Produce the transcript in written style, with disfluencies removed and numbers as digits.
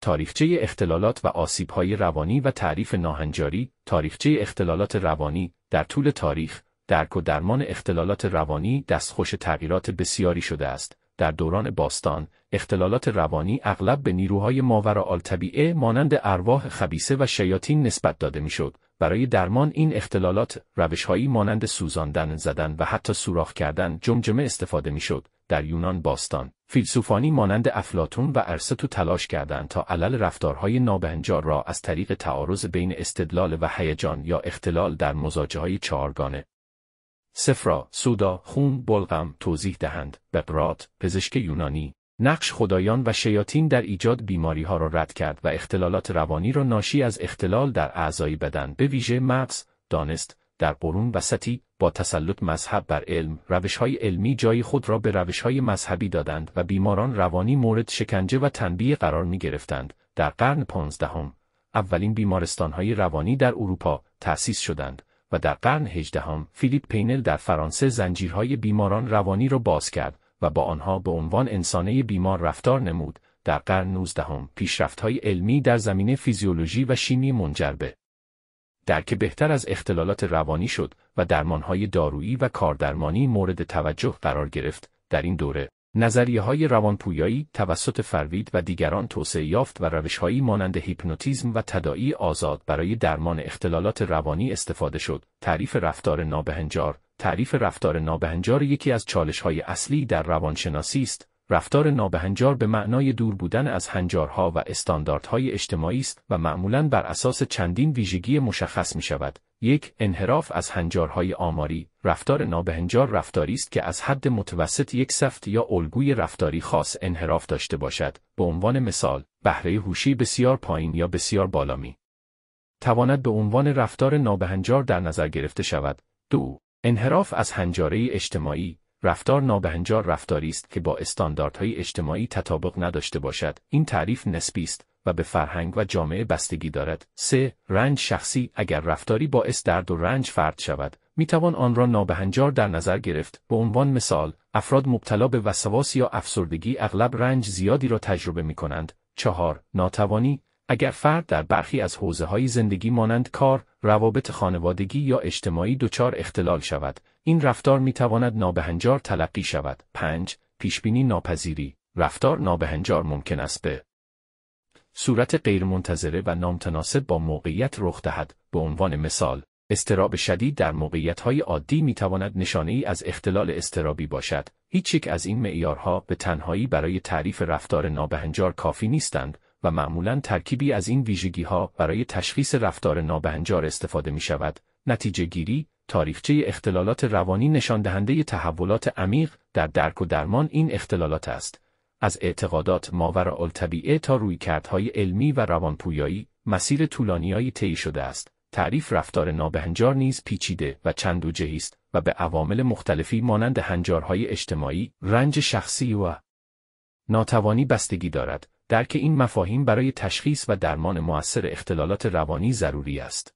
تاریخچه اختلالات و آسیب‌های روانی و تعریف ناهنجاری. تاریخچه اختلالات روانی در طول تاریخ، درک و درمان اختلالات روانی دستخوش تغییرات بسیاری شده است. در دوران باستان، اختلالات روانی اغلب به نیروهای ماوراءالطبیعه مانند ارواح خبیثه و شیاطین نسبت داده میشد. برای درمان این اختلالات، روش‌هایی مانند سوزاندن، زدن و حتی سوراخ کردن جمجمه استفاده میشد. در یونان باستان، فیلسوفانی مانند افلاطون و ارسطو تلاش کردند تا علل رفتارهای نابهنجار را از طریق تعارض بین استدلال و هیجان یا اختلال در مزاج‌های چهارگانه صفرا، سودا، خون، بلغم توضیح دهند. بقراط، پزشک یونانی، نقش خدایان و شیاطین در ایجاد بیماری‌ها را رد کرد و اختلالات روانی را ناشی از اختلال در اعضای بدن، به ویژه مغز، دانست. در قرون وسطی، با تسلط مذهب بر علم، روش‌های علمی جای خود را به روش‌های مذهبی دادند و بیماران روانی مورد شکنجه و تنبیه قرار می‌گرفتند. در قرن 15 اولین بیمارستان‌های روانی در اروپا تأسیس شدند و در قرن 18 فیلیپ پینل در فرانسه زنجیرهای بیماران روانی را باز کرد و با آنها به عنوان انسانه بیمار رفتار نمود. در قرن 19 پیشرفت‌های علمی در زمینه فیزیولوژی و شیمی منجر به درک بهتر از اختلالات روانی شد و درمان‌های دارویی و کاردرمانی مورد توجه قرار گرفت. در این دوره، نظریه‌های روانپویایی توسط فروید و دیگران توسعه یافت و روش‌هایی مانند هیپنوتیزم و تداعی آزاد برای درمان اختلالات روانی استفاده شد. تعریف رفتار نابهنجار. تعریف رفتار نابهنجار یکی از چالش‌های اصلی در روانشناسی است. رفتار نابهنجار به معنای دور بودن از هنجارها و استانداردهای اجتماعی است و معمولاً بر اساس چندین ویژگی مشخص می‌شود. 1. انحراف از هنجارهای آماری. رفتار نابهنجار رفتاری است که از حد متوسط یک سفت یا الگوی رفتاری خاص انحراف داشته باشد. به عنوان مثال، بهره هوشی بسیار پایین یا بسیار بالا می تواند به عنوان رفتار نابهنجار در نظر گرفته شود. 2. انحراف از هنجاره اجتماعی. رفتار نابهنجار رفتاری است که با استانداردهای اجتماعی تطابق نداشته باشد. این تعریف نسبی است و به فرهنگ و جامعه بستگی دارد. 3. رنج شخصی. اگر رفتاری باعث درد و رنج فرد شود، میتوان آن را نابهنجار در نظر گرفت. به عنوان مثال، افراد مبتلا به وسواس یا افسردگی اغلب رنج زیادی را تجربه میکنند. 4. ناتوانی. اگر فرد در برخی از حوزه‌های زندگی مانند کار، روابط خانوادگی یا اجتماعی دچار اختلال شود، این رفتار میتواند نابهنجار تلقی شود. 5. پیشبینی ناپذیری. رفتار نابهنجار ممکن است به صورت غیرمنتظره و نامتناسب با موقعیت رخ دهد. به عنوان مثال، اضطراب شدید در موقعیت‌های عادی میتواند نشانه‌ای از اختلال اضطرابی باشد. هیچ یک از این معیارها به تنهایی برای تعریف رفتار نابهنجار کافی نیستند و معمولاً ترکیبی از این ویژگی‌ها برای تشخیص رفتار نابهنجار استفاده می‌شود. نتیجه گیری. تاریخچه اختلالات روانی نشان دهنده تحولات عمیق در درک و درمان این اختلالات است. از اعتقادات ماوراءالطبیعه تا رویکردهای علمی و روانپویایی، مسیر طولانی‌ای طی شده است. تعریف رفتار نابهنجار نیز پیچیده و چندوجهی است و به عوامل مختلفی مانند هنجارهای اجتماعی، رنج شخصی و ناتوانی بستگی دارد. درک این مفاهیم برای تشخیص و درمان مؤثر اختلالات روانی ضروری است.